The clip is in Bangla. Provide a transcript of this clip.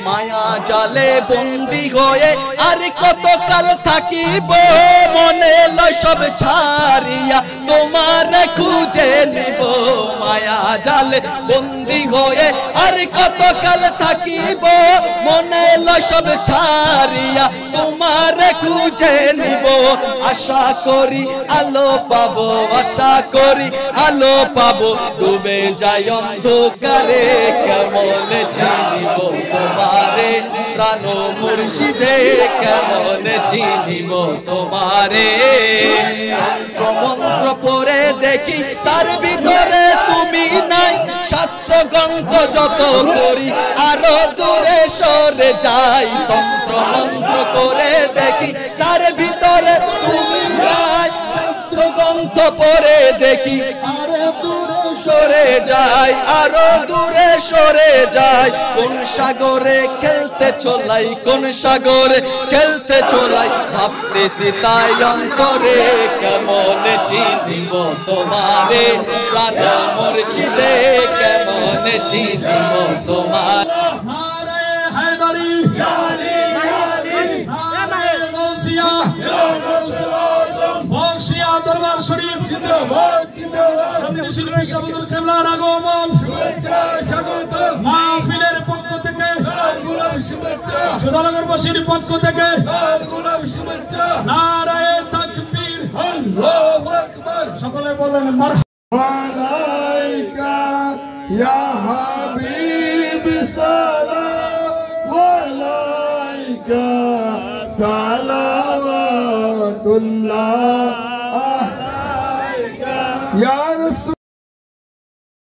মায়া জালে বন্দী হয়ে আর কতকাল থাকিব মনে লয় সব ছাড়িয়া তোমার খুঁজে নিব মায়া জালে বন্দী হয়ে আর কতকাল থাকিব মনে লয় সব ছাড়িয়া তোমার খুঁজে নিব আশা করি আলো পাবো আশা করি আলো পাবো ডুবে যায় অন্ধকারে কেমন চিনিব তোমারে প্রাণ মুর্শিদে কেমন চিনিব তোমারে মন্ত্র পড়ে দেখি তার ভিতরে তুমি নাই শাস্ত্র গ্রন্থ যত করি আরো দূরে সরে যাই তন্ত্র মন্ত্র করে দেখি তার ভিতরে তুমি নাই শাস্ত্র গ্রন্থ পড়ে দেখি আরো দূরে সরে যাই আরো দূরে সরে যাই কোন সাগরে খেলতে চলাই কোন সাগরে খেলতে চলাই ভাবতেছি তাই অন্তরে কেমন চিনিব তোমারে প্রাণ মুর্শিদে কেমন চিনিব তোমার দরবার শরীফ জিন্দাবাদ জিন্দাবাদ মুসলিম শাহবুল কেবলার আগমন শুভেচ্ছা স্বাগতম মাহফিলের পক্ষ থেকে লাল গোলাপ শুভেচ্ছা সুধানগরবাসীর পক্ষ থেকে লাল গোলাপ শুভেচ্ছা নারায়ে তাকবীর আল্লাহু আকবার সকলে বলেন মারহাবা আলাইকা ইয়া হাবিব সালাম আলাইকা সালাওয়াতুল্লাহ